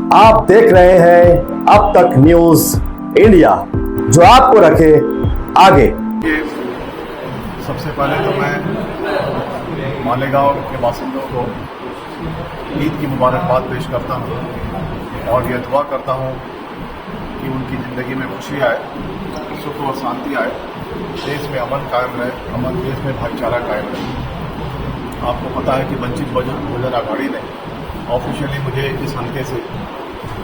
आप देख रहे हैं अब तक न्यूज इंडिया, जो आपको रखे आगे। सबसे पहले तो मैं मालेगांव के बासिंदों को ईद की मुबारकबाद पेश करता हूँ और यह दुआ करता हूँ कि उनकी ज़िंदगी में खुशी आए, सुख और शांति आए, देश में अमन कायम रहे, देश में भाईचारा कायम रहे। आपको पता है कि वंचित बहुजन आघाड़ी ने ऑफिशियली मुझे इस हल्के से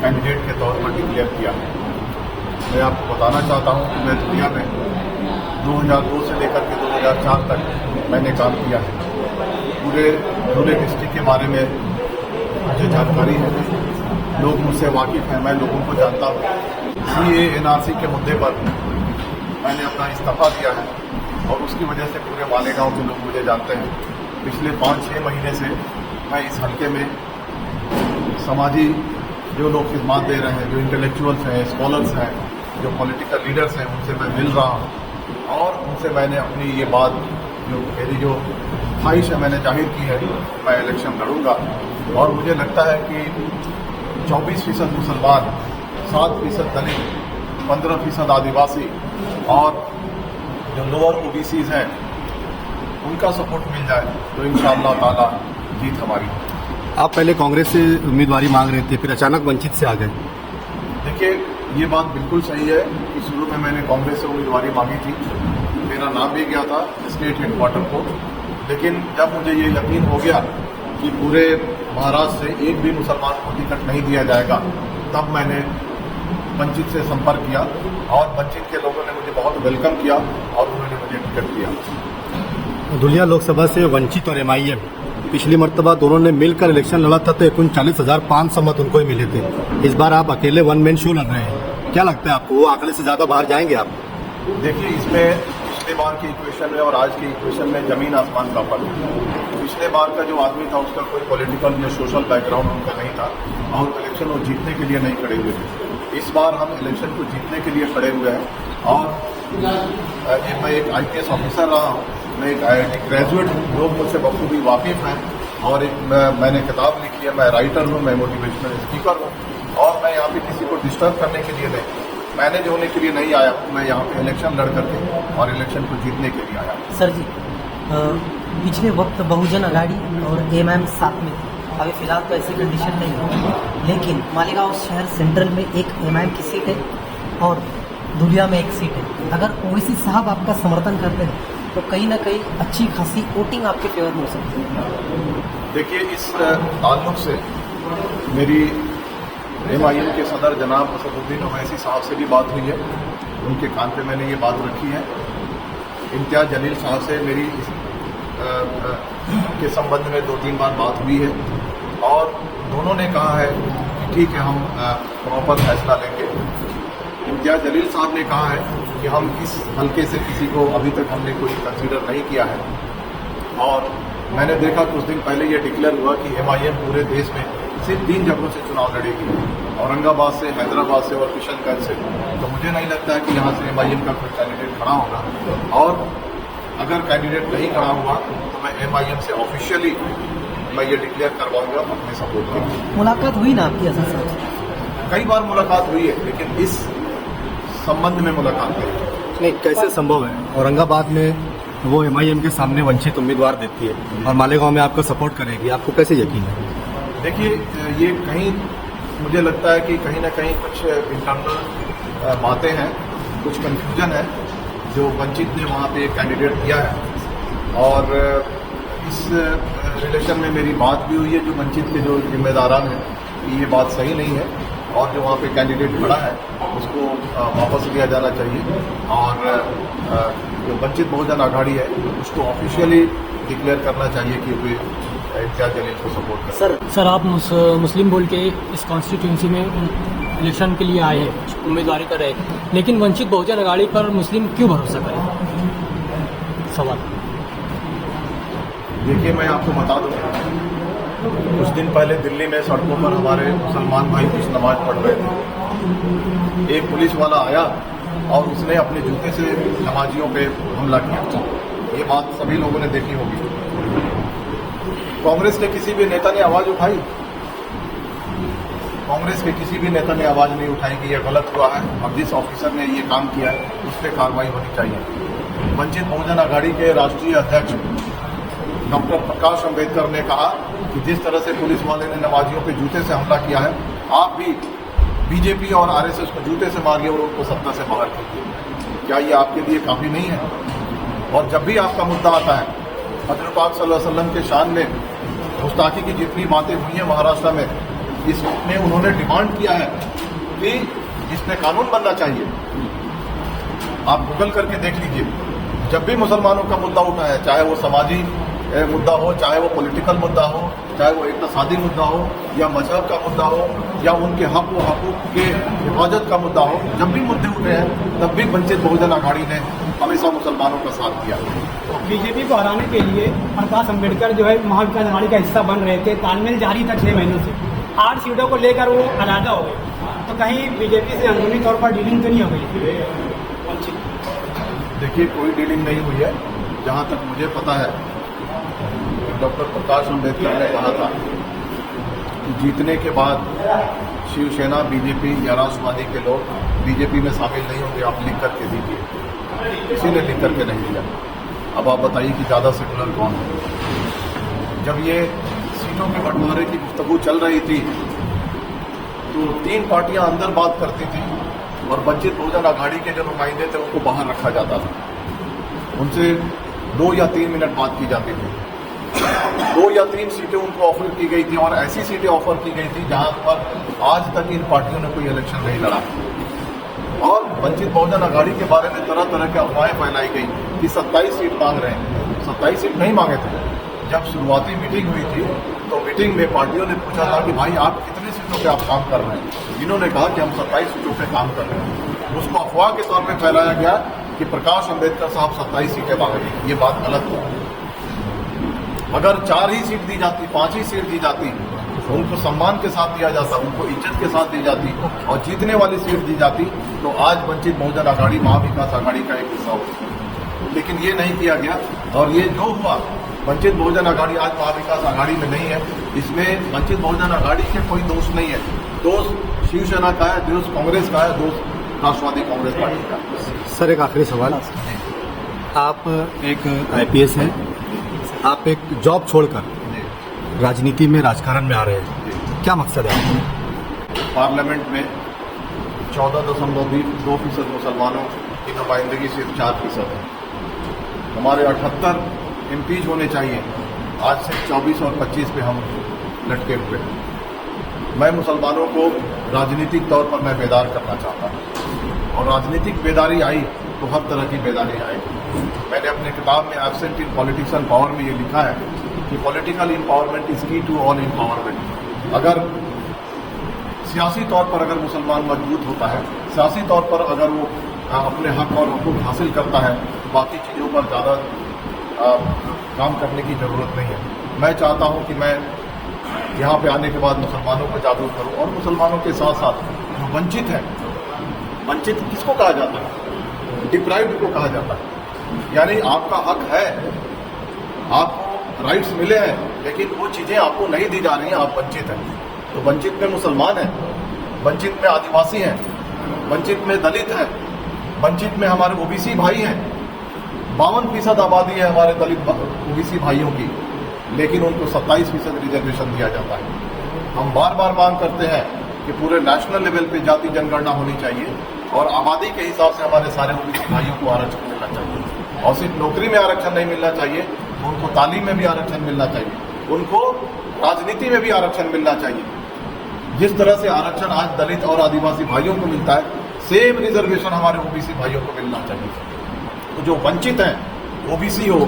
कैंडिडेट के तौर पर डिक्लेयर किया। मैं आपको बताना चाहता हूँ कि मैं दुनिया में 2002 से लेकर के 2004 तक मैंने काम किया है। पूरे डिस्ट्रिक्ट के बारे में मुझे जानकारी है, लोग मुझसे वाकिफ़ हैं, मैं लोगों को जानता हूँ। CAA NRC के मुद्दे पर मैंने अपना इस्तीफा दिया है और उसकी वजह से पूरे मालेगांव के लोग मुझे जानते हैं। पिछले 5-6 महीने से मैं इस हल्के में समाजी जो लोग खिदमत दे रहे हैं, जो इंटेलेक्चुअल्स हैं, स्कॉलर्स हैं, जो पॉलिटिकल लीडर्स हैं, उनसे मैं मिल रहा हूँ और उनसे मैंने अपनी ये बात, जो मेरी जो ख्वाहिश है, मैंने जाहिर की है। मैं इलेक्शन लड़ूंगा और मुझे लगता है कि 24% मुसलमान, 7% दलित, 15% आदिवासी और जो लोअर OBCs हैं उनका सपोर्ट मिल जाए तो इंशाअल्लाह ताला जीत हमारी। आप पहले कांग्रेस से उम्मीदवारी मांग रहे थे, फिर अचानक वंचित से आ गए। देखिए, ये बात बिल्कुल सही है कि शुरू में मैंने कांग्रेस से उम्मीदवारी मांगी थी, मेरा नाम भी गया था स्टेट हेडक्वार्टर को, लेकिन जब मुझे ये यकीन हो गया कि पूरे महाराष्ट्र से एक भी मुसलमान को टिकट नहीं दिया जाएगा, तब मैंने वंचित से संपर्क किया और वंचित के लोगों ने मुझे बहुत वेलकम किया और उन्होंने मुझे टिकट दिया। धुलिया लोकसभा से वंचित और MIM पिछली मर्तबा दोनों ने मिलकर इलेक्शन लड़ा था तो 39,500 मत उनको ही मिले थे। इस बार आप अकेले वन मैन शो लड़ रहे हैं, क्या लगता है आपको, वो आंकड़े से ज़्यादा बाहर जाएंगे आप? देखिए, इसमें पिछले बार की इक्वेशन में और आज की इक्वेशन में ज़मीन आसमान का फर्क है। पिछले बार का जो आदमी था उसका कोई पॉलिटिकल या सोशल बैकग्राउंड उनका नहीं था और इलेक्शन वो जीतने के लिए नहीं खड़े हुए थे। इस बार हम इलेक्शन को जीतने के लिए खड़े हुए हैं और मैं एक IPS ऑफिसर रहा हूँ, मैं एक IIT ग्रेजुएट हूँ, लोग मुझसे बखूबी वाकिफ़ हैं और मैंने किताब लिखी है, मैं राइटर हूँ, मैं मोटिवेशनल स्पीकर हूँ और मैं यहाँ पे किसी को डिस्टर्ब करने के लिए नहीं, मैनेज होने के लिए नहीं आया हूँ। मैं यहाँ पे इलेक्शन लड़ करके और इलेक्शन को जीतने के लिए आया हूँ। सर जी, पिछले वक्त बहुजन आघाड़ी और MIM साथ में थी, अभी फिलहाल तो ऐसी कंडीशन नहीं है, लेकिन मालेगांव शहर सेंट्रल में एक MIM की सीट है और धुलिया में एक सीट है। अगर ओवैसी साहब आपका समर्थन करते हैं तो कहीं ना कहीं अच्छी खासी वोटिंग आपके फेवर में हो सकती है। देखिए, इस ताल्लुक से मेरी MIM के सदर जनाब असदुद्दीन ओवैसी साहब से भी बात हुई है, उनके कान पे मैंने ये बात रखी है। इम्तियाज़ जलील साहब से मेरी के संबंध में 2-3 बार बात हुई है और दोनों ने कहा है कि ठीक है, हम प्रॉपर फैसला लेंगे। इम्तियाज़ जलील साहब ने कहा है कि हम इस हल्के से किसी को अभी तक हमने कोई कंसीडर नहीं किया है और मैंने देखा कुछ दिन पहले ये डिक्लेयर हुआ कि MIM पूरे देश में सिर्फ 3 जगहों से चुनाव लड़ेगी, औरंगाबाद से, हैदराबाद से और किशनगंज से। तो मुझे नहीं लगता है कि यहाँ से MIM का कोई कैंडिडेट खड़ा होगा और अगर कैंडिडेट नहीं खड़ा हुआ तो मैं MIM से ऑफिशियली मैं ये डिक्लेयर करवाऊंगा अपने सपोर्ट के लिए। मुलाकात हुई ना आपकी असद साहब से? कई बार मुलाकात हुई है, लेकिन इस संबंध में मुलाकात नहीं, कैसे संभव है? औरंगाबाद में वो MIM के सामने वंचित उम्मीदवार देती है और मालेगांव में आपका सपोर्ट करेगी, आपको कैसे यकीन है? देखिए, ये कहीं मुझे लगता है कि कहीं ना कहीं कुछ इंटरनल बातें हैं, कुछ कन्फ्यूजन है जो वंचित ने वहाँ पे कैंडिडेट दिया है और इस रिलेशन में मेरी बात भी हुई है जो वंचित के जो जिम्मेदारान हैं कि ये बात सही नहीं है और जो वहाँ पे कैंडिडेट खड़ा है उसको वापस लिया जाना चाहिए और जो वंचित बहुजन आघाड़ी है उसको ऑफिशियली डिक्लेयर करना चाहिए कि वे इम्तियाज़ जलील को सपोर्ट करें। सर आप मुस्लिम बोल के इस कॉन्स्टिट्यूंसी में इलेक्शन के लिए आए हैं, उम्मीदवारी कर रहे हैं, लेकिन वंचित बहुजन आघाड़ी पर मुस्लिम क्यों भरोसा करें? सवाल। देखिए, मैं आपको बता दूं, कुछ दिन पहले दिल्ली में सड़कों पर हमारे मुसलमान भाई कुछ नमाज पढ़ रहे थे। एक पुलिस वाला आया और उसने अपने जूते से नमाजियों पे हमला किया। ये बात सभी लोगों ने देखी होगी। कांग्रेस के किसी भी नेता ने आवाज उठाई? कांग्रेस के किसी भी नेता ने आवाज़ नहीं उठाई कि यह गलत हुआ है और जिस ऑफिसर ने ये काम किया है उस पर कार्रवाई होनी चाहिए। वंचित बहुजन आघाड़ी के राष्ट्रीय अध्यक्ष डॉक्टर प्रकाश अंबेडकर ने कहा कि जिस तरह से पुलिस वाले ने नमाजियों पे जूते से हमला किया है, आप भी बीजेपी और आरएसएस को जूते से मारिए और उनको सत्ता से बाहर कीजिए। क्या ये आपके लिए काफ़ी नहीं है? और जब भी आपका मुद्दा आता है, हज़रत पाक सल्लल्लाहु अलैहि वसल्लम के शान में गुस्ताखी की जितनी बातें हुई हैं महाराष्ट्र में, इसमें उन्होंने डिमांड किया है कि इस पर कानून बनना चाहिए। आप गूगल करके देख लीजिए, जब भी मुसलमानों का मुद्दा उठा है, चाहे वो समाजी मुद्दा हो, चाहे वो पॉलिटिकल मुद्दा हो, चाहे वो इक़्तिसादी मुद्दा हो या मजहब का मुद्दा हो या उनके हक व हकूक़ के हिफाजत का मुद्दा हो, जब भी मुद्दे उठे हैं तब भी वंचित बहुजन आघाड़ी ने हमेशा मुसलमानों का साथ दिया। बीजेपी को हराने के लिए प्रकाश अंबेडकर जो है महाविकास अघाड़ी का हिस्सा बन रहे थे, तालमेल जारी था 6 महीनों से। 8 सीटों को लेकर वो अलहदा हो गए, तो कहीं बीजेपी से अंदरूनी तौर पर डीलिंग तो नहीं हो गई? देखिए, कोई डीलिंग नहीं हुई है। जहाँ तक मुझे पता है, डॉक्टर प्रकाश अंबेडकर ने कहा था कि जीतने के बाद शिवसेना, बीजेपी या राष्ट्रवादी के लोग बीजेपी में शामिल नहीं होंगे, आप लिख करके दीजिए। किसी ने लिख करके नहीं दिया। अब आप बताइए कि ज़्यादा सेकुलर कौन है? जब ये सीटों के बंटवारे की गुफ्तगू चल रही थी तो 3 पार्टियां अंदर बात करती थी और वंचित बहुजन आघाड़ी के जो नुमाइंदे थे उनको बाहर रखा जाता था। उनसे 2 या 3 मिनट बात की जाती थी। 2 या 3 सीटें उनको ऑफर की गई थी और ऐसी सीटें ऑफर की गई थी जहां पर आज तक इन पार्टियों ने कोई इलेक्शन नहीं लड़ा। और वंचित बहुजन आघाड़ी के बारे में तरह तरह की अफवाहें फैलाई गई कि 27 सीट मांग रहे हैं। 27 सीट नहीं मांगे थे। जब शुरुआती मीटिंग हुई थी तो मीटिंग में पार्टियों ने पूछा था कि भाई आप कितनी सीटों पे आप काम कर रहे हैं? इन्होंने कहा कि हम 27 सीटों पे काम कर रहे हैं। उसको अफवाह के तौर पे फैलाया गया कि प्रकाश अंबेडकर साहब 27 सीटें मांगे। ये बात गलत है। अगर 4 ही सीट दी जाती, 5 ही सीट दी जाती, उनको सम्मान के साथ दिया जाता, उनको इज्जत के साथ दी जाती और जीतने वाली सीट दी जाती, तो आज वंचित बहुजन आघाड़ी महाविकास आघाड़ी का एक हिस्सा होती। लेकिन ये नहीं किया गया और ये जो हुआ, वंचित बहुजन आघाड़ी आज महाविकास आघाड़ी में नहीं है। इसमें वंचित बहुजन आघाड़ी के कोई दोष नहीं है। दोष शिवसेना का है, दोष कांग्रेस का है, दोष राष्ट्रवादी कांग्रेस पार्टी का। सर, एक आखिरी सवाल। आप एक IPS हैं, आप एक जॉब छोड़कर राजनीति में, राजकारण में आ रहे हैं, क्या मकसद है आपका? पार्लियामेंट में 14.2% मुसलमानों की नुमाइंदगी सिर्फ 4% है। हमारे 78 MPs होने चाहिए, आज सिर्फ 24 और 25 पे हम लटके हुए हैं। मैं मुसलमानों को राजनीतिक तौर पर मैं बेदार करना चाहता हूँ और राजनीतिक बेदारी आई तो हर तरह की बेदारी आएगी। मैंने अपने किताब में absent in politics and power में ये लिखा है कि पॉलिटिकल एम्पावरमेंट इज की टू ऑल एम्पावरमेंट। अगर सियासी तौर पर अगर मुसलमान मजबूत होता है, सियासी तौर पर अगर वो अपने हक और हुकूक हासिल करता है, तो बाकी चीज़ों पर ज़्यादा काम करने की ज़रूरत नहीं है। मैं चाहता हूँ कि मैं यहाँ पे आने के बाद मुसलमानों को जागरूक करूँ और मुसलमानों के साथ साथ जो वंचित है, वंचित किसको कहा जाता है? डिप्राइव्ड को कहा जाता है। यानी आपका हक है, आपको राइट्स मिले हैं, लेकिन वो चीज़ें आपको नहीं दी जा रही हैं, आप वंचित हैं। तो वंचित में मुसलमान हैं, वंचित में आदिवासी हैं, वंचित में दलित हैं, वंचित में हमारे OBC भाई हैं। 52% आबादी है हमारे दलित OBC भाइयों की, लेकिन उनको 27% रिजर्वेशन दिया जाता है। हम बार बार मांग करते हैं कि पूरे नेशनल लेवल पे जाति जनगणना होनी चाहिए और आबादी के हिसाब से हमारे सारे OBC भाइयों को आरक्षण मिलना चाहिए। और सिर्फ नौकरी में आरक्षण नहीं मिलना चाहिए, उनको तालीम में भी आरक्षण मिलना चाहिए, उनको राजनीति में भी आरक्षण मिलना चाहिए। जिस तरह से आरक्षण आज दलित और आदिवासी भाइयों को मिलता है, सेम रिजर्वेशन हमारे OBC भाइयों को मिलना चाहिए। तो जो वंचित हैं, OBC हो,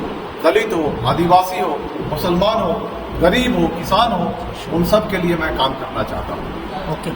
दलित हो, आदिवासी हो, मुसलमान हो, गरीब हो, किसान हो, उन सब के लिए मैं काम करना चाहता हूँ। ओके।